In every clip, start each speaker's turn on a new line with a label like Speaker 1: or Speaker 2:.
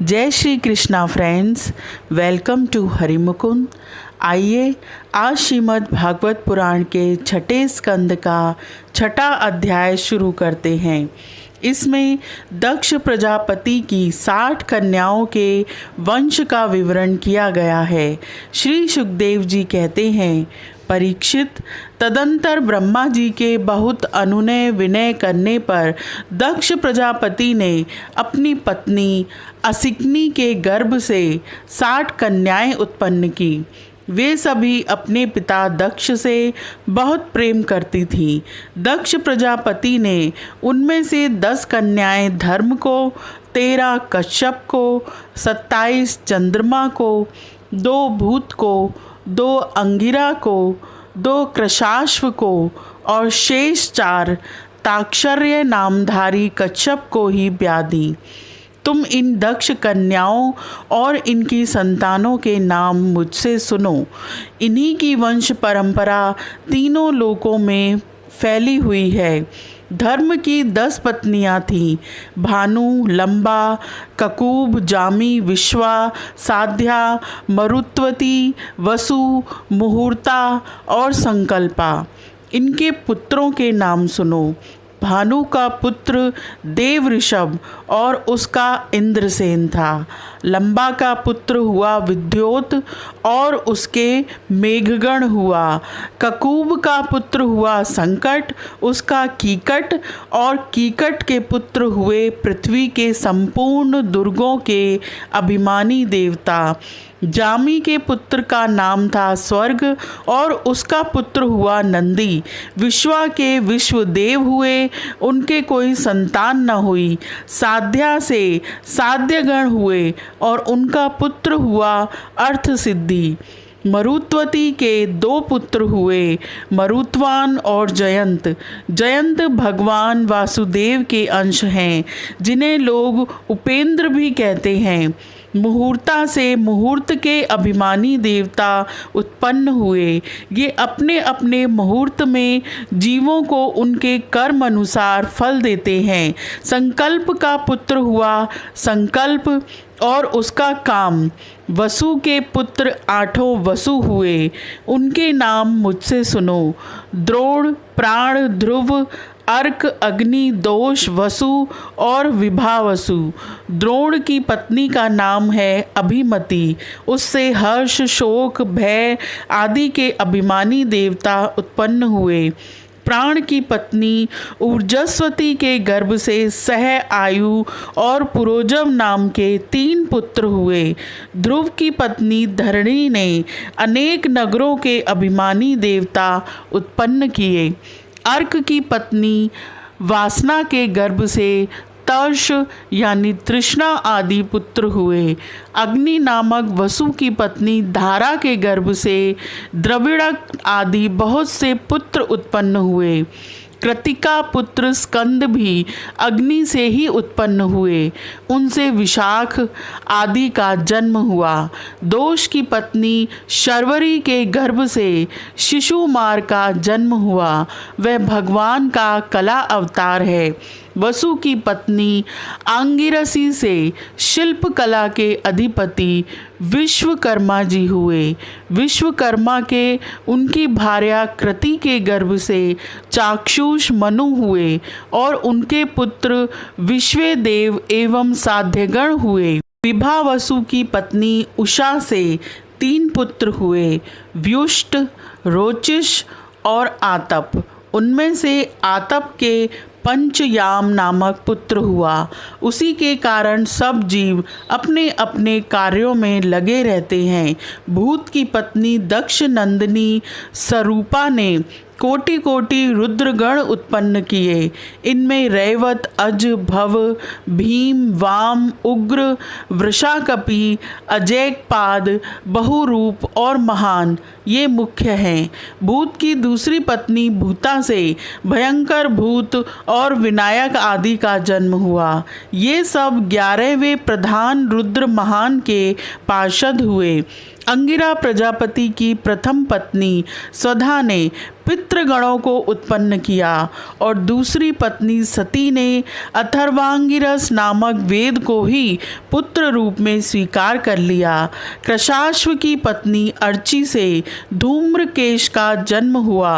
Speaker 1: जय Shri Krishna friends, welcome to Harimukund. आइए आज श्रीमद् भागवत पुराण के छठे स्कंद का छठा अध्याय शुरू करते हैं। इसमें दक्ष प्रजापति की 60 कन्याओं के वंश का विवरण किया गया है। श्री सुखदेव जी कहते हैं, परीक्षित, तदंतर ब्रह्मा जी के बहुत अनुनय विनय करने पर दक्ष प्रजापति ने अपनी पत्नी असिकनी के गर्भ से 60 कन्याएं उत्पन्न की। वे सभी अपने पिता दक्ष से बहुत प्रेम करती थीं। दक्ष प्रजापति ने उनमें से 10 कन्याएं धर्म को, 13 कश्यप को, 27 चंद्रमा को, 2 भूत को, 2 अंगिरा को, 2 कृशाश्व को और शेष 4 ताक्षर्य नामधारी कच्छप को ही ब्याह दी। तुम इन दक्ष कन्याओं और इनकी संतानों के नाम मुझसे सुनो। इन्हीं की वंश परंपरा तीनों लोकों में फैली हुई है। धर्म की 10 पत्नियां थीं, भानु, लंबा, ककूब, जामी, विश्वा, साध्या, मरुत्वती, वसु, मुहूर्ता और संकल्पा। इनके पुत्रों के नाम सुनो। भानु का पुत्र देव ऋषभ और उसका इंद्रसेन था। लंबा का पुत्र हुआ विद्योत और उसके मेघगण हुआ। ककूब का पुत्र हुआ संकट, उसका कीकट और कीकट के पुत्र हुए पृथ्वी के संपूर्ण दुर्गों के अभिमानी देवता। जामी के पुत्र का नाम था स्वर्ग और उसका पुत्र हुआ नंदी। विश्वा के विश्वदेव हुए, उनके कोई संतान न हुई। साध्या से साध्यगण हुए और उनका पुत्र हुआ अर्थ सिद्धि। मरुत्वती के 2 पुत्र हुए, मरुत्वान और जयंत। जयंत भगवान वासुदेव के अंश हैं, जिन्हें लोग उपेंद्र भी कहते हैं। मुहूर्ता से मुहूर्त के अभिमानी देवता उत्पन्न हुए। ये अपने अपने मुहूर्त में जीवों को उनके कर्म अनुसार फल देते हैं। संकल्प का पुत्र हुआ संकल्प और उसका काम। वसु के पुत्र 8 वसु हुए, उनके नाम मुझसे सुनो। द्रोण, प्राण, ध्रुव, अर्क, अग्नि, दोष, वसु और विभावसु। द्रोण की पत्नी का नाम है अभिमति। उससे हर्ष, शोक, भय आदि के अभिमानी देवता उत्पन्न हुए। प्राण की पत्नी ऊर्जस्वती के गर्भ से सह आयु और पुरोजव नाम के 3 पुत्र हुए। ध्रुव की पत्नी धरणी ने अनेक नगरों के अभिमानी देवता उत्पन्न किए। अर्क की पत्नी वासना के गर्भ से तर्ष यानी तृष्णा आदि पुत्र हुए। अग्नि नामक वसु की पत्नी धारा के गर्भ से द्रविड़क आदि बहुत से पुत्र उत्पन्न हुए। कृतिका पुत्र स्कंद भी अग्नि से ही उत्पन्न हुए, उनसे विशाख आदि का जन्म हुआ। दोष की पत्नी शर्वरी के गर्भ से शिशुमार का जन्म हुआ, वह भगवान का कला अवतार है। वसु की पत्नी आंगिरसी से शिल्प कला के अधिपति विश्वकर्मा जी हुए। विश्वकर्मा के उनकी भार्या कृति के गर्भ से चाक्षुष मनु हुए और उनके पुत्र विश्वेदेव एवं साध्यगण हुए। विभावसु की पत्नी उषा से 3 पुत्र हुए, व्युष्ट, रोचिष और आतप। उनमें से आतप के पंचयाम नामक पुत्र हुआ। उसी के कारण सब जीव अपने अपने कार्यों में लगे रहते हैं। भूत की पत्नी दक्ष नंदिनी स्वरूपा ने कोटि कोटि रुद्रगण उत्पन्न किए। इनमें रैवत, अज, भव, भीम, वाम, उग्र, वृषाकपि, अजैकपाद, बहुरूप और महान ये मुख्य हैं। भूत की दूसरी पत्नी भूता से भयंकर भूत और विनायक आदि का जन्म हुआ। ये सब 11वें प्रधान रुद्र महान के पार्षद हुए। अंगिरा प्रजापति की प्रथम पत्नी स्वधा ने पितृगणों को उत्पन्न किया और दूसरी पत्नी सती ने अथर्वांगिरस नामक वेद को ही पुत्र रूप में स्वीकार कर लिया। कृशाश्व की पत्नी अर्ची से धूम्रकेश का जन्म हुआ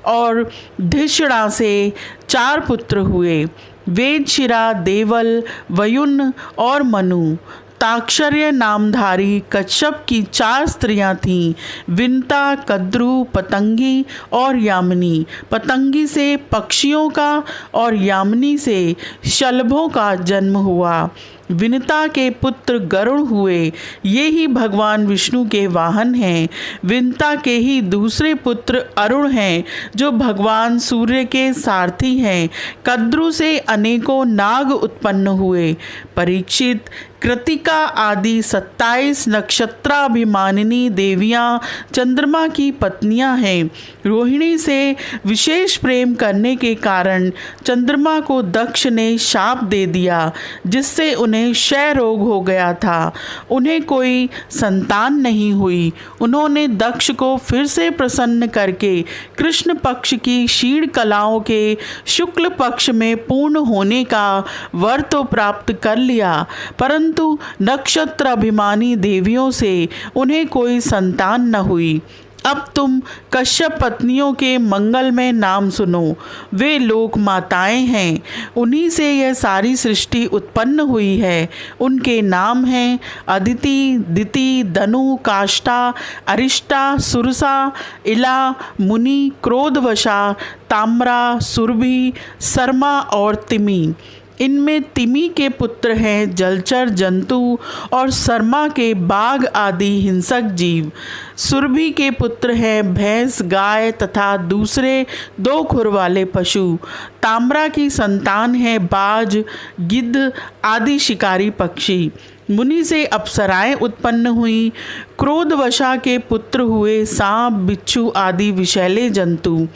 Speaker 1: और धिषणा से 4 पुत्र हुए, वेदशिरा, देवल, वयुन और मनु। ताक्षर्य नामधारी कश्यप की 4 स्त्रियां थीं, विनता, कद्रु, पतंगी और यामिनी। पतंगी से पक्षियों का और यामिनी से शलभों का जन्म हुआ। विनता के पुत्र गरुड़ हुए, ये ही भगवान विष्णु के वाहन हैं। विनता के ही दूसरे पुत्र अरुण हैं, जो भगवान सूर्य के सारथी हैं। कद्रु से अनेकों नाग उत्पन्न हुए। परीक्षित, कृतिका आदि 27 नक्षत्राभिमानिनी देवियां चंद्रमा की पत्नियां हैं। रोहिणी से विशेष प्रेम करने के कारण चंद्रमा को दक्ष ने शाप दे दिया, जिससे उन्हें क्षय रोग हो गया था। उन्हें कोई संतान नहीं हुई। उन्होंने दक्ष को फिर से प्रसन्न करके कृष्ण पक्ष की क्षीण कलाओं के शुक्ल पक्ष में पूर्ण होने का वर तो प्राप्त कर लिया, परंतु नक्षत्र अभिमानी देवियों से उन्हें कोई संतान न हुई। अब तुम कश्यप पत्नियों के मंगलमय नाम सुनो। वे लोक माताएं हैं, उन्हीं से यह सारी सृष्टि उत्पन्न हुई है। उनके नाम हैं अदिति, दिति, दनु, काष्ठा, अरिष्टा, सुरसा, इला, मुनि, क्रोधवशा, ताम्रा, सुरभि, शर्मा और तिमी। इनमें तिमी के पुत्र हैं जलचर जंतु और शर्मा के बाघ आदि हिंसक जीव। सुरभि के पुत्र हैं भैंस, गाय तथा दूसरे 2 खुर वाले पशु। ताम्रा की संतान है बाज, गिद्ध आदि शिकारी पक्षी। मुनि से अप्सराएं उत्पन्न हुई। क्रोधवशा के पुत्र हुए सांप, बिच्छू आदि विषैले जंतु।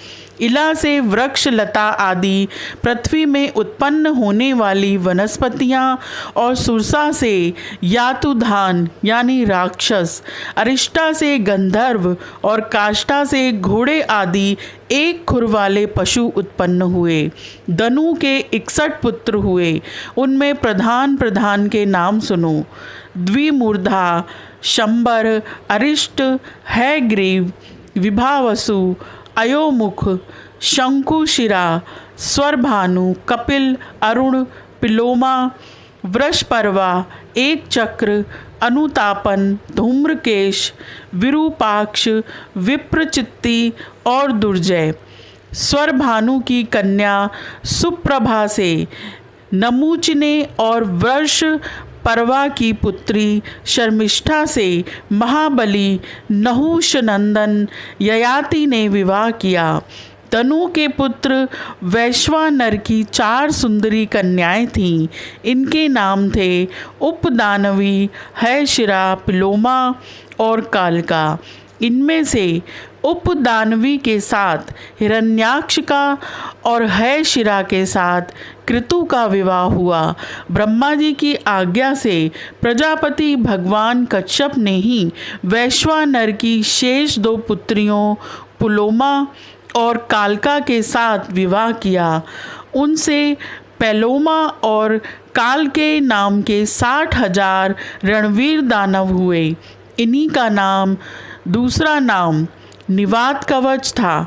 Speaker 1: इला से वृक्ष, लता आदि पृथ्वी में उत्पन्न होने वाली वनस्पतियां और सुरसा से यातुधान यानी राक्षस। अरिष्टा से गंधर्व और काष्ठा से घोड़े आदि 1 खुर वाले पशु उत्पन्न हुए। दनु के 61 पुत्र हुए। उनमें प्रधान प्रधान के नाम सुनो। द्विमूर्धा, शंबर, अरिष्ट, हैग्रीव, विभावसु, अयोमुख, शंकुशिरा, स्वरभानु, कपिल, अरुण, पिलोमा, वृषपर्वा, एक चक्र, अनुतापन, धूम्रकेश, विरूपाक्ष, विप्रचित्ति और दुर्जय। स्वरभानु की कन्या सुप्रभा से नमूचने और वर्ष परवा की पुत्री शर्मिष्ठा से महाबली नहुषनंदन ययाति ने विवाह किया। तनु के पुत्र वैश्वानर की 4 सुंदरी कन्याएं थीं। इनके नाम थे उपदानवी, हैशिरा, पिलोमा और कालका। इनमें से उपदानवी के साथ हिरण्याक्ष का और हैशिरा के साथ कृतु का विवाह हुआ। ब्रह्मा जी की आज्ञा से प्रजापति भगवान कश्यप ने ही वैश्वानर की शेष 2 पुत्रियों पुलोमा और कालका के साथ विवाह किया। उनसे पैलोमा और काल के नाम के 60,000 रणवीर दानव हुए। इन्हीं का नाम दूसरा नाम निवात कवच था।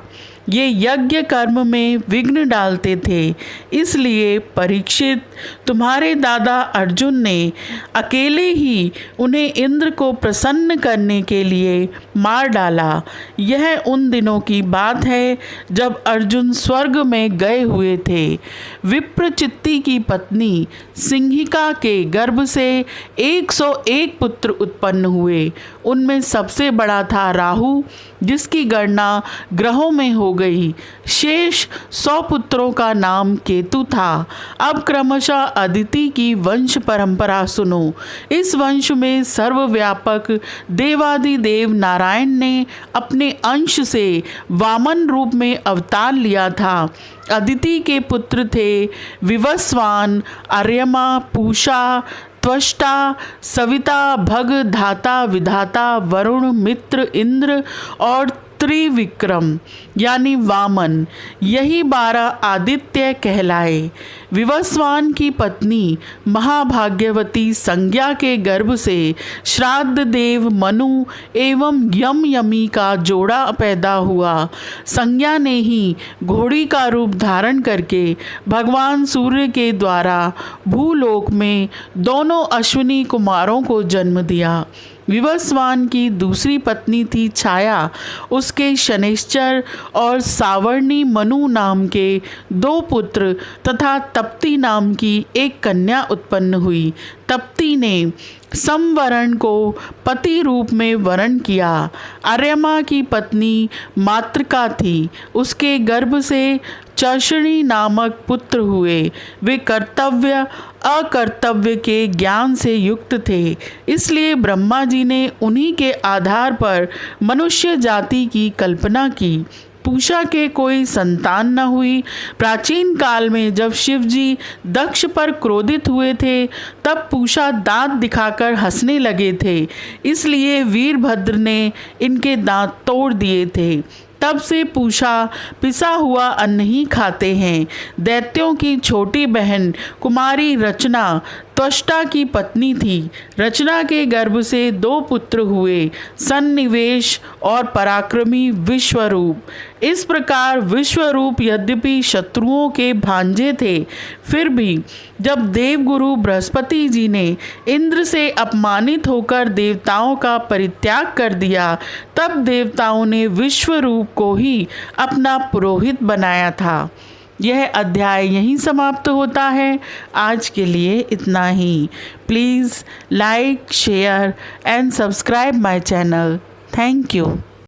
Speaker 1: ये यज्ञ कर्म में विघ्न डालते थे, इसलिए परीक्षित तुम्हारे दादा अर्जुन ने अकेले ही उन्हें इंद्र को प्रसन्न करने के लिए मार डाला। यह उन दिनों की बात है जब अर्जुन स्वर्ग में गए हुए थे। विप्रचित्ति की पत्नी सिंहिका के गर्भ से 101 पुत्र उत्पन्न हुए। उनमें सबसे बड़ा था राहु, जिसकी गणना ग्रहों में हो गई। शेष 100 पुत्रों का नाम केतु था। अब क्रमशः अदिति की वंश परंपरा सुनो। इस वंश में सर्वव्यापक देवादिदेव नारायण ने अपने अंश से वामन रूप में अवतार लिया था। अदिति के पुत्र थे विवस्वान, अर्यमा, पूषा, त्वष्टा, सविता, भग, धाता, विधाता, वरुण, मित्र, इंद्र और त्रिविक्रम यानी वामन, यही 12 आदित्य कहलाए। विवस्वान की पत्नी महाभाग्यवती संज्ञा के गर्भ से श्राद्ध देव मनु एवं यम यमी का जोड़ा पैदा हुआ। संज्ञा ने ही घोड़ी का रूप धारण करके भगवान सूर्य के द्वारा भूलोक में दोनों अश्विनी कुमारों को जन्म दिया। विवस्वान की दूसरी पत्नी थी छाया, उसके शनैश्चर और सावर्णी मनु नाम के 2 पुत्र तथा तप्ती नाम की एक कन्या उत्पन्न हुई। तप्ती ने संवरण को पति रूप में वरण किया। आर्यमा की पत्नी मातृका थी, उसके गर्भ से चर्षणी नामक पुत्र हुए। वे कर्तव्य अकर्तव्य के ज्ञान से युक्त थे, इसलिए ब्रह्मा जी ने उन्हीं के आधार पर मनुष्य जाति की कल्पना की। पूषा के कोई संतान न हुई। प्राचीन काल में जब शिव जी दक्ष पर क्रोधित हुए थे, तब पूषा दांत दिखाकर हंसने लगे थे, इसलिए वीरभद्र ने इनके दांत तोड़ दिए थे। तब से पूषा पिसा हुआ अन्न ही खाते हैं। दैत्यों की छोटी बहन कुमारी रचना त्वष्टा की पत्नी थी। रचना के गर्भ से 2 पुत्र हुए, सन्निवेश और पराक्रमी विश्वरूप। इस प्रकार विश्वरूप यद्यपि शत्रुओं के भांजे थे, फिर भी जब देवगुरु बृहस्पति जी ने इंद्र से अपमानित होकर देवताओं का परित्याग कर दिया, तब देवताओं ने विश्वरूप को ही अपना पुरोहित बनाया था। यह अध्याय यहीं समाप्त होता है। आज के लिए इतना ही। Please like, share and subscribe my channel. Thank you.